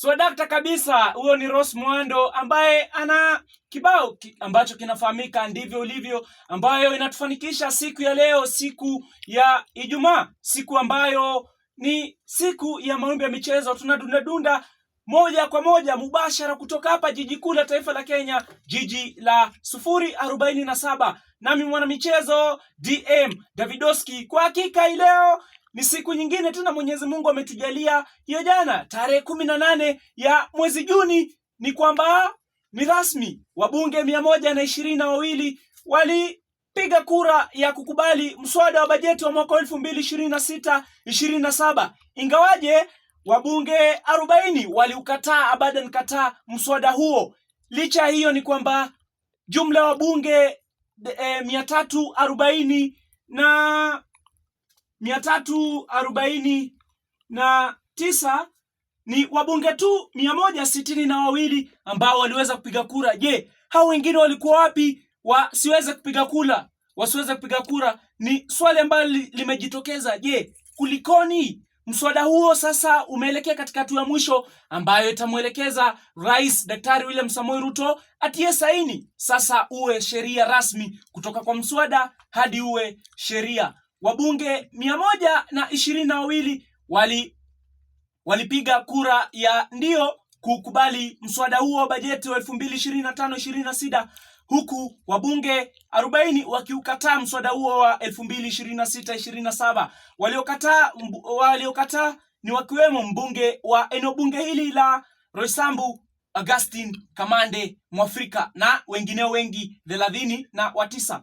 Swadakta kabisa, huyo ni Rose Muhando ambaye ana kibao ambacho kinafahamika Ndivyo Ulivyo, ambayo inatufanikisha siku ya leo, siku ya Ijumaa, siku ambayo ni siku ya maombi ya michezo. Tunadunda moja kwa moja mubashara kutoka hapa jiji kuu la taifa la Kenya, jiji la 047. Nami mwana michezo DM Davidoski. Kwa hakika leo ni siku nyingine tena Mwenyezi Mungu ametujalia. Hiyo jana tarehe 18 ya mwezi Juni ni kwamba ni rasmi wabunge 122 walipiga kura ya kukubali mswada wa bajeti wa mwaka 2026-27. Ingawaje wabunge 40 waliukataa abadan kataa mswada huo. Licha hiyo ni kwamba jumla ya wabunge 349 ni wabunge tu 162 ambao waliweza kupiga kura. Je, hao wengine walikuwa wapi wasiweze kupiga kura? Ni swali ambalo limejitokeza. Je, kulikoni? Mswada huo sasa umeelekea katika hatua ya mwisho ambayo itamwelekeza Rais Daktari William Samoei Ruto atie saini sasa uwe sheria rasmi, kutoka kwa mswada hadi uwe sheria. Wabunge 122 walipiga kura ya ndio kukubali mswada huo wa bajeti wa 2025-26, huku wabunge 40 wakiukataa mswada huo wa 2026-27. Waliokataa ni wakiwemo mbunge wa eneo bunge hili la Roysambu Augustine Kamande Mwafrika na wengineo wengi 39.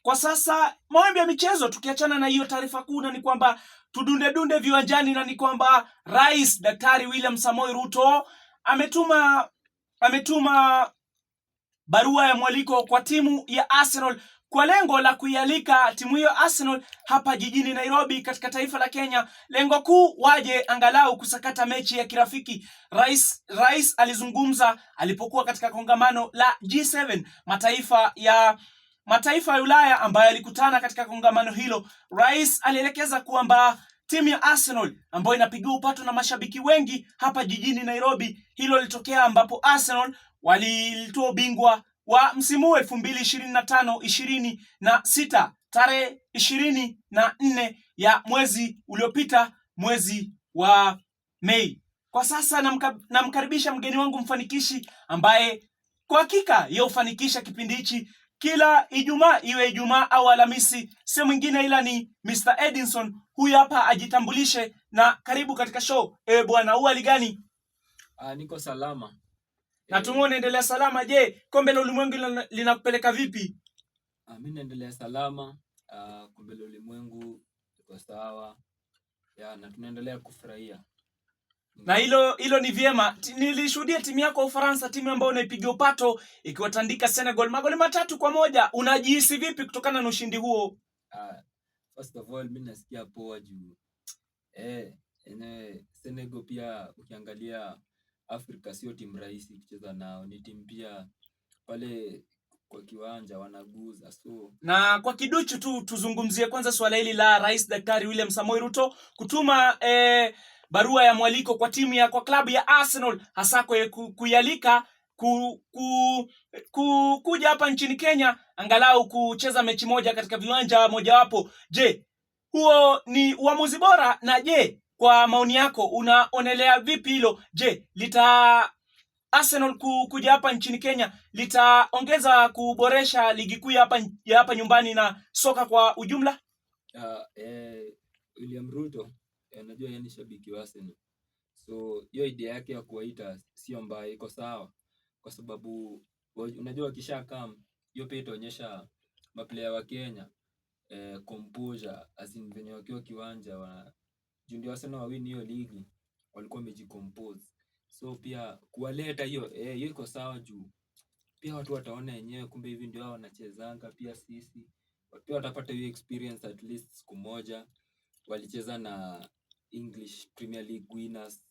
Kwa sasa maombi ya michezo, tukiachana na hiyo taarifa kuu, ni kwamba tudunde viwanjani, na ni kwamba Rais Daktari William Samoei Ruto ametuma barua ya mwaliko kwa timu ya Arsenal kwa lengo la kuialika timu hiyo Arsenal hapa jijini Nairobi katika taifa la Kenya. Lengo kuu waje angalau kusakata mechi ya kirafiki. Rais alizungumza alipokuwa katika kongamano la G7, mataifa ya Ulaya ambayo alikutana katika kongamano hilo. Rais alielekeza kwamba timu ya Arsenal ambayo inapigiwa upato na mashabiki wengi hapa jijini Nairobi, hilo litokea ambapo Arsenal walitoa ubingwa wa msimu 2025-26 tarehe 24 ya mwezi uliopita, mwezi wa Mei. Kwa sasa namkaribisha mgeni wangu mfanikishi ambaye kwa hakika ufanikisha kipindi hichi kila Ijumaa, iwe Ijumaa au Alhamisi, si mwingine ila ni Mr. Edinson. Huyu hapa ajitambulishe na karibu katika show. Bwana, hali gani? Niko salama. Natumai unaendelea salama. Je, kombe la ulimwengu linakupeleka vipi? Mimi naendelea salama. Kombe la ulimwengu liko sawa. Na tunaendelea kufurahia. Na hilo ni vyema. Nilishuhudia timu yako Ufaransa, timu ambayo unaipiga upato, ikiwatandika Senegal magoli 3-1. Unajihisi vipi kutokana na ushindi huo? First of all, mimi nasikia poa juu. Senegal pia ukiangalia Afrika sio timu rahisi kucheza nao, ni timu pia pale kwa kiwanja wanaguza. Na kwa kiduchu tu tuzungumzie kwanza swala hili la Rais Daktari William Samoei Ruto kutuma barua ya mwaliko kwa timu kwa klabu ya Arsenal, hasa kuialika kuja hapa nchini Kenya angalau kucheza mechi moja katika viwanja mojawapo. Je, huo ni uamuzi bora? Na je, kwa maoni yako unaonelea vipi hilo? Je, Arsenal kuja hapa nchini Kenya litaongeza kuboresha ligi kuu hapa nyumbani na soka kwa ujumla? William Ruto najua yeye ni shabiki wa Arsenal. So hiyo idea yake ya kuwaita sio mbaya, iko sawa, kwa sababu unajua kisha kama hiyo pia itaonyesha maplayer wa Kenya composure, azin venye wakiwa kiwanja ndio Arsenal wawini hiyo ligi walikuwa wamejicompose. So pia kuwaleta hiyo iko sawa juu pia watu wataona yenyewe kumbe hivi ndio wanachezanga. Pia sisi pia watapata hiyo experience, at least siku moja walicheza na English Premier League winners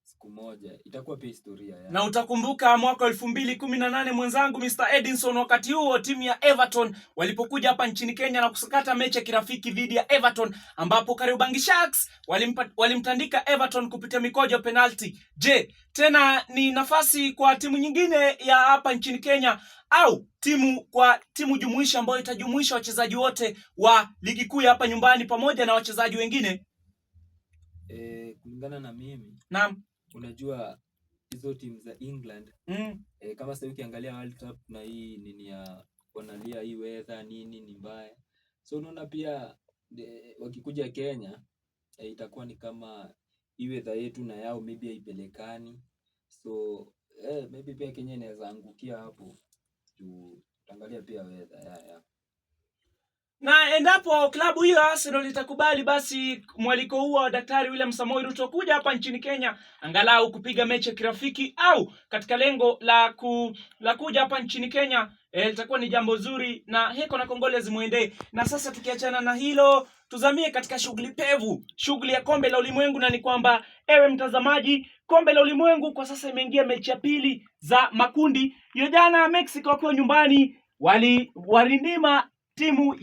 siku moja itakuwa pia historia ya. Na utakumbuka mwaka 2018 mwenzangu Mr. Edinson, wakati huo timu ya Everton walipokuja hapa nchini Kenya na kusakata mechi ya kirafiki dhidi ya Everton, ambapo Kariobangi Sharks walimtandika Everton kupitia mikojo penalty. Je, tena ni nafasi kwa timu nyingine ya hapa nchini Kenya au timu jumuishi ambayo itajumuisha wachezaji wote wa ligi kuu hapa nyumbani pamoja na wachezaji wengine? Kulingana na mimi, naam, unajua hizo timu za England kama sasa ukiangalia World Cup na hii nini ya wanalia hii weather nini ni mbaya, so unaona pia wakikuja Kenya itakuwa ni kama hii weather yetu na yao maybe haipelekani, so maybe pia Kenya inaweza angukia hapo juu angalia pia weather ya. Na endapo klabu hiyo Arsenal itakubali, basi mwaliko huo wa Daktari William Samoei Ruto kuja hapa nchini Kenya angalau kupiga mechi ya kirafiki au katika lengo la kuja hapa nchini Kenya, litakuwa ni jambo zuri na heko na kongole zimuendee. Na sasa tukiachana na hilo, tuzamie katika shughuli pevu, shughuli ya kombe la ulimwengu. Na ni kwamba ewe mtazamaji, kombe la ulimwengu kwa sasa imeingia mechi ya pili za makundi. Hiyo jana Mexico wakiwa nyumbani walindima timu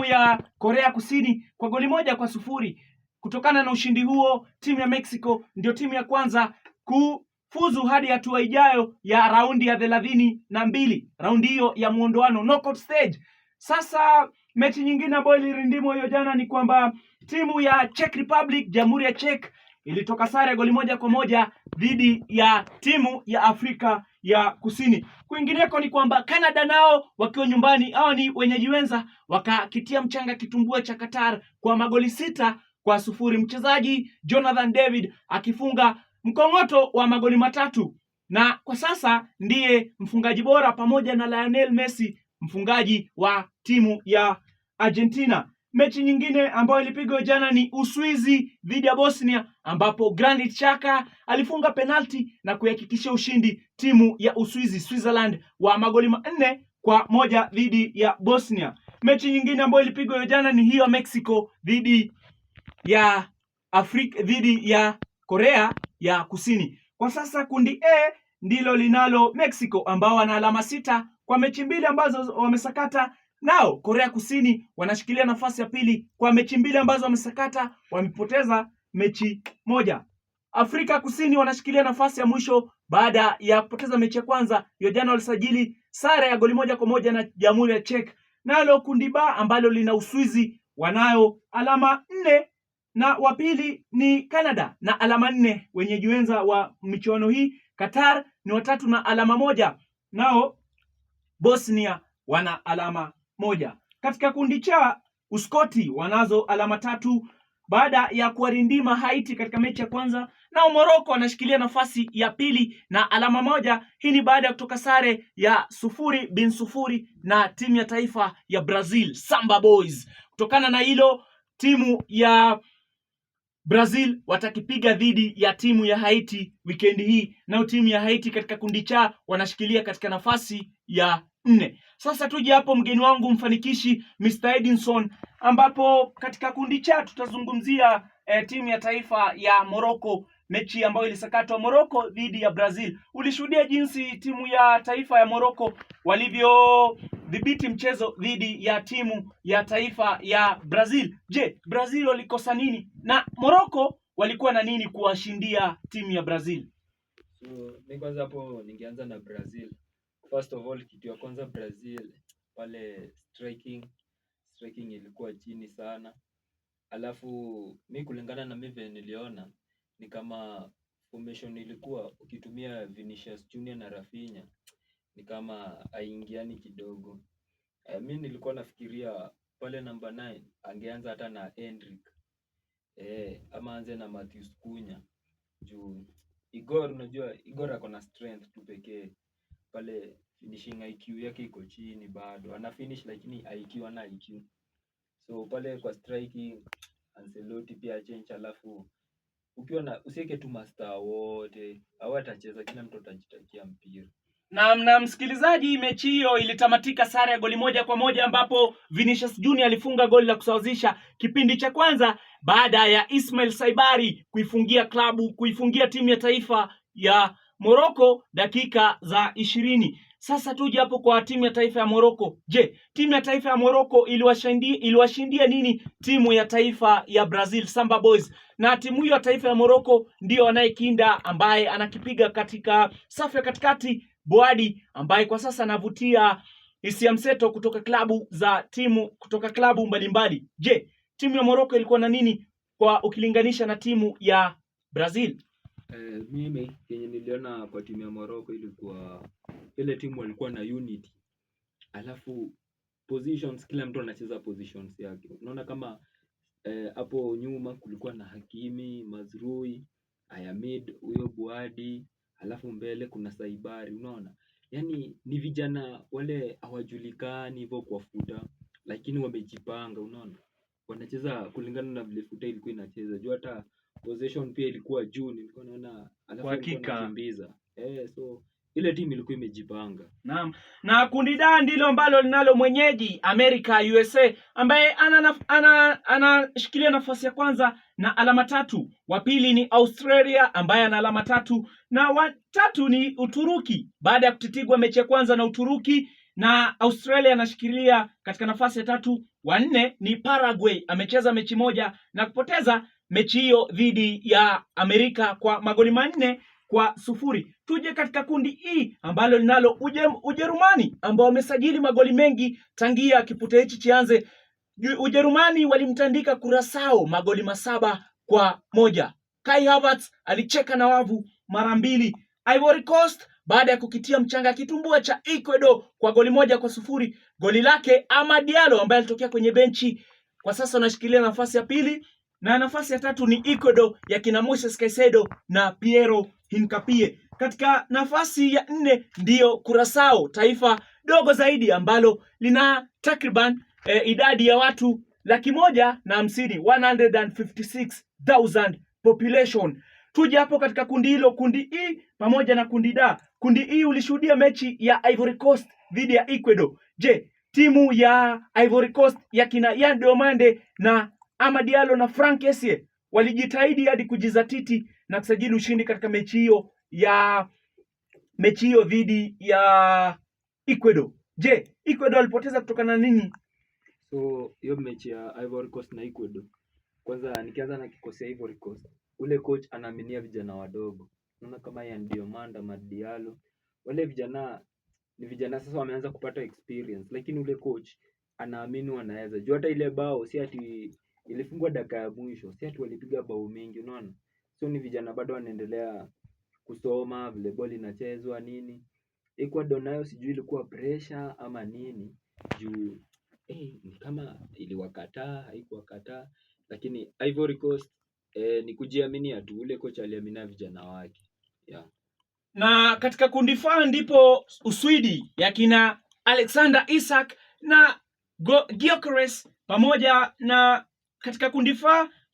ya Korea Kusini kwa goli 1-0. Kutokana na ushindi huo, timu ya Mexico ndio timu ya kwanza kufuzu hadi hatua ijayo ya raundi ya 32, raundi hiyo ya muondoano, knockout stage. Sasa mechi nyingine ambayo ilirindimwa hiyo jana ni kwamba timu ya Czech Republic, Jamhuri ya Czech, ilitoka sare ya goli 1-1 dhidi ya timu ya Afrika ya Kusini. Kwingineko ni kwamba Canada nao wakiwa nyumbani, hao ni wenyeji wenza, wakakitia mchanga kitumbua cha Qatar kwa magoli 6-0, mchezaji Jonathan David akifunga mkongoto wa magoli 3 na kwa sasa ndiye mfungaji bora pamoja na Lionel Messi, mfungaji wa timu ya Argentina. Mechi nyingine ambayo ilipigwa jana ni Uswizi dhidi ya Bosnia, ambapo Granit Xhaka alifunga penalti na kuhakikisha ushindi timu ya Uswizi, Switzerland, wa magoli 4-1 dhidi ya Bosnia. Mechi nyingine ambayo ilipigwa jana ni hiyo Mexico dhidi ya Korea ya Kusini. Kwa sasa kundi A ndilo linalo Mexico ambao wana alama 6 kwa mechi 2 ambazo wamesakata. Nao Korea Kusini wanashikilia nafasi ya pili kwa mechi 2 ambazo wamesakata, wamepoteza mechi 1. Afrika Kusini wanashikilia nafasi ya mwisho baada ya kupoteza mechi ya kwanza. Hiyo jana walisajili sare ya goli 1-1 na Jamhuri ya Czech. Nalo kundi B ambalo lina Uswizi wanayo alama 4 na wa pili ni Canada na alama 4. Wenyeji wenza wa michuano hii Qatar ni watatu na alama 1. Nao Bosnia wana alama 1. Katika kundi cha Uskoti wanazo alama 3 baada ya kuwarindima Haiti katika mechi ya kwanza. Nao Morocco wanashikilia nafasi ya pili na alama 1. Hii ni baada ya kutoka sare ya 0-0 na timu ya taifa ya Brazil, Samba Boys. Kutokana na hilo, timu ya Brazil watakipiga dhidi ya timu ya Haiti wikendi hii. Nao timu ya Haiti katika kundi cha wanashikilia katika nafasi ya 4. Sasa tuje hapo mgeni wangu mfanikishi Mr. Edinson, ambapo katika kundi cha tutazungumzia timu ya taifa ya Morocco, mechi ambayo ilisakatwa Morocco dhidi ya Brazil. Ulishuhudia jinsi timu ya taifa ya Morocco walivyodhibiti mchezo dhidi ya timu ya taifa ya Brazil. Je, Brazil walikosa nini na Morocco walikuwa na nini kuwashindia timu ya Brazil? So mimi kwanza hapo ningeanza na Brazil. First of all, kitu ya kwanza Brazil pale striking ilikuwa chini sana. Alafu mimi kulingana na mimi niliona ni kama formation ilikuwa ukitumia Vinicius Junior na Rafinha ni kama haingiani kidogo. Mimi nilikuwa nafikiria pale number 9 angeanza hata na Endrick. Ama anze na Matheus Cunha. Juu Igor, unajua Igor ako na strength tu pekee. Pale finishing IQ yake iko chini bado. Ana finish lakini IQ ana IQ. So pale kwa striking Ancelotti pia change, alafu ukiwa na usiweke tu master wote, hawatacheza, kila mtu atajitakia mpira. Na msikilizaji, mechi hiyo ilitamatika sare ya goli 1-1 ambapo Vinicius Junior alifunga goli la kusawazisha kipindi cha kwanza baada ya Ismail Saibari kuifungia timu ya taifa ya Morocco dakika za 20. Sasa tuje hapo kwa timu ya taifa ya Morocco. Je, timu ya taifa ya Morocco iliwashindia nini timu ya taifa ya Brazil Samba Boys? Na timu hiyo ya taifa ya Morocco ndio anayekinda ambaye anakipiga katika safu ya katikati Boadi, ambaye kwa sasa anavutia hisia mseto kutoka klabu mbalimbali. Je, timu ya Morocco ilikuwa na nini kwa ukilinganisha na timu ya Brazil? Mimi kenye niliona kwa timu ya Morocco ilikuwa ile timu walikuwa na unity. Alafu positions, kila mtu anacheza positions yake. Unaona kama hapo nyuma kulikuwa na Hakimi, Mazrui, Ayamid, huyo Boadi, alafu mbele kuna Saibari, unaona? Yaani ni vijana wale hawajulikani hivyo kwa futa, lakini wamejipanga, unaona? Wanacheza kulingana na vile futa ilikuwa inacheza. Juu hata possession pia ilikuwa juu, nilikuwa naona, alafu walikuwa wanakimbiza. So ile timu ilikuwa imejipanga. Naam. Na kundi D ndilo ambalo linalo mwenyeji America USA, ambaye anashikilia nafasi ya kwanza na alama 3. Wa pili ni Australia ambaye ana alama 3 na wa tatu ni Uturuki baada ya kutitigwa mechi ya kwanza na Uturuki, na Australia anashikilia katika nafasi ya 3. Wa 4 ni Paraguay, amecheza mechi moja na kupoteza mechi hiyo dhidi ya Amerika kwa magoli 4-0. Tuje katika kundi E ambalo linalo Ujerumani ambao wamesajili magoli mengi tangia kipute hichi chianze. Ujerumani walimtandika Curaçao magoli 7-1. Kai Havertz alicheka na wavu mara 2. Ivory Coast baada ya kukitia mchanga kitumbua cha Ecuador kwa goli 1-0. Goli lake Amad Diallo ambaye alitokea kwenye benchi kwa sasa anashikilia nafasi ya 2, na nafasi ya 3 ni Ecuador ya kina Moises Caicedo na Piero Hincapie. Katika nafasi ya 4 ndiyo Curaçao, taifa dogo zaidi ambalo lina takriban idadi ya watu 150,000, 156,000 population. Tuje hapo katika kundi hilo, kundi E pamoja na kundi D. Kundi E ulishuhudia mechi ya Ivory Coast dhidi ya Ecuador. Je, timu ya Ivory Coast ya kina Yan Diomande na Amad Diallo na Franck Kessié walijitahidi hadi kujizatiti na kusajili ushindi katika mechi hiyo dhidi ya Ecuador. Je, Ecuador walipoteza kutokana na nini? So hiyo mechi ya Ivory Coast na Ecuador, kwanza nikianza na kikosi ya Ivory Coast, ule coach anaaminia vijana wadogo. Unaona kama Yan Diomande, Amad Diallo, wale vijana ni vijana sasa wameanza kupata experience, lakini ule coach anaamini wanaweza. Juu hata ile bao si ati ilifungwa dakika ya mwisho, si ati walipiga bao mingi, unaona? So ni vijana bado wanaendelea kusoma vile ball inachezwa nini. Ecuador nayo sijui ilikuwa pressure ama nini, juu ni kama iliwakataa, haikuwakataa, lakini Ivory Coast ni kujiaminia tu, ule coach aliaminia vijana wake. Yeah. Na katika kundi F ndipo Uswidi ya kina Alexander Isak na Gyökeres pamoja na katika kundi F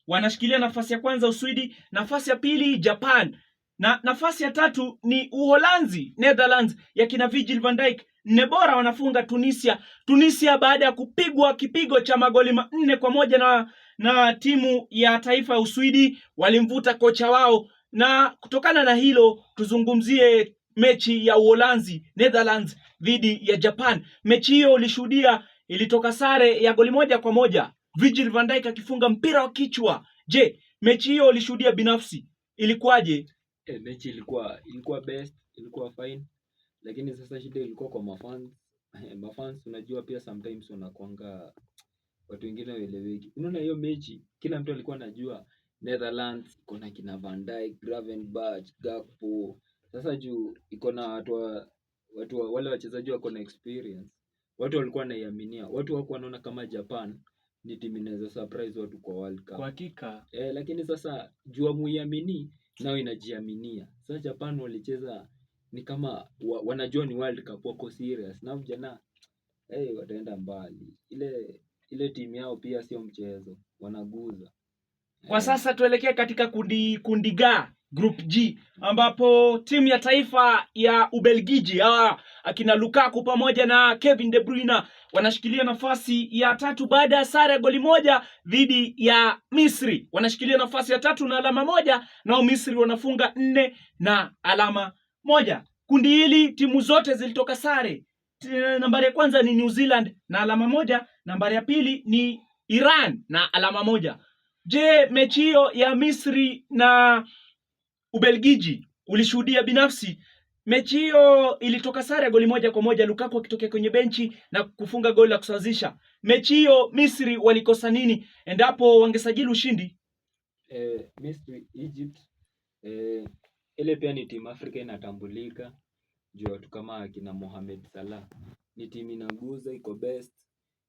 wanashikilia nafasi ya kwanza Uswidi, nafasi ya 2 Japan, na nafasi ya 3 ni Uholanzi, Netherlands ya kina Virgil van Dijk. 4 bora wanafunga Tunisia baada ya kupigwa kipigo cha magoli 4-1 na timu ya taifa ya Uswidi. Walimvuta kocha wao, na kutokana na hilo tuzungumzie mechi ya Uholanzi Netherlands dhidi ya Japan. Mechi hiyo ilitoka sare ya goli 1-1, Virgil van Dijk akifunga mpira wa kichwa. Je, mechi hiyo ulishuhudia binafsi, ilikuwaje? Mechi ilikuwa best, ilikuwa fine, lakini sasa shida ilikuwa kwa mafans. Unajua pia sometimes wanakuanga watu wengine waeleweki. Unaona hiyo mechi kila mtu alikuwa anajua Netherlands iko na kina Van Dijk, Gravenberch, Gakpo. Sasa juu iko na watu wale wachezaji wako na experience, watu walikuwa wanaiaminia. Watu wako wanaona kama Japan ni timu inaweza surprise watu kwa World Cup. Kwa hakika. Lakini sasa juu muiamini nao inajiaminia. Sasa Japan walicheza ni kama wanajua ni World Cup, wako serious. Na vijana wataenda mbali. Ile timu yao pia sio mchezo, wanaguza. Kwa sasa tuelekee katika kundi G Group G, ambapo timu ya taifa ya Ubelgiji akina Lukaku pamoja na Kevin De Bruyne wanashikilia nafasi ya tatu baada ya sare ya goli moja dhidi ya Misri. Wanashikilia nafasi ya tatu na alama moja, nao Misri wanafunga 4 na alama moja. Kundi hili timu zote zilitoka sare. Nambari ya kwanza ni New Zealand na alama moja, nambari ya pili ni Iran na alama moja. Je, mechi hiyo ya Misri na Ubelgiji ulishuhudia binafsi? Mechi hiyo ilitoka sare ya goli moja kwa moja, Lukaku akitokea kwenye benchi na kufunga goli la kusawazisha. Mechi hiyo Misri walikosa nini endapo wangesajili ushindi? Misri, Egypt, ile pia ni timu Afrika inatambulika juu watu kama akina Mohamed Salah. Ni timu inaguza, iko best.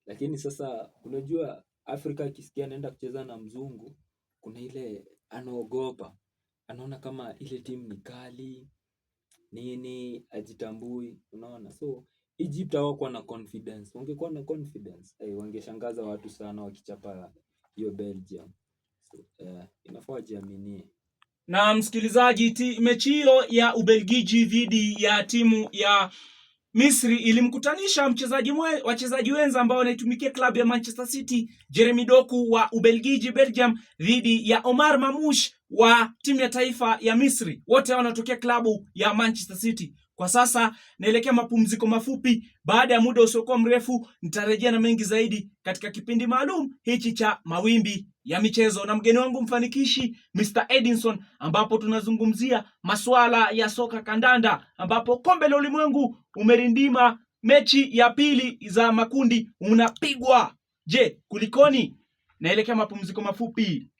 Lakini sasa unajua Afrika akisikia anaenda kucheza na mzungu, kuna ile anaogopa. Anaona kama ile timu ni kali, nini, ajitambui, unaona. So Egypt hawakuwa na confidence. Wangekuwa na confidence, wangeshangaza watu sana wakichapa hiyo Belgium. So inafaa wajiaminie. Na msikilizaji, mechi hiyo ya Ubelgiji dhidi ya timu ya Misri ilimkutanisha wachezaji wenza ambao wanaitumikia klabu ya Manchester City, Jeremy Doku wa Ubelgiji Belgium dhidi ya Omar Mamouche wa timu ya taifa ya Misri. Wote wanatokea klabu ya Manchester City. Kwa sasa naelekea mapumziko mafupi. Baada ya muda usiokuwa mrefu nitarejea na mengi zaidi katika kipindi maalum hichi cha Mawimbi ya Michezo na mgeni wangu mfanikishi Mr. Edinson, ambapo tunazungumzia masuala ya soka kandanda, ambapo kombe la ulimwengu umerindima, mechi ya pili za makundi unapigwa. Je, kulikoni? Naelekea mapumziko mafupi.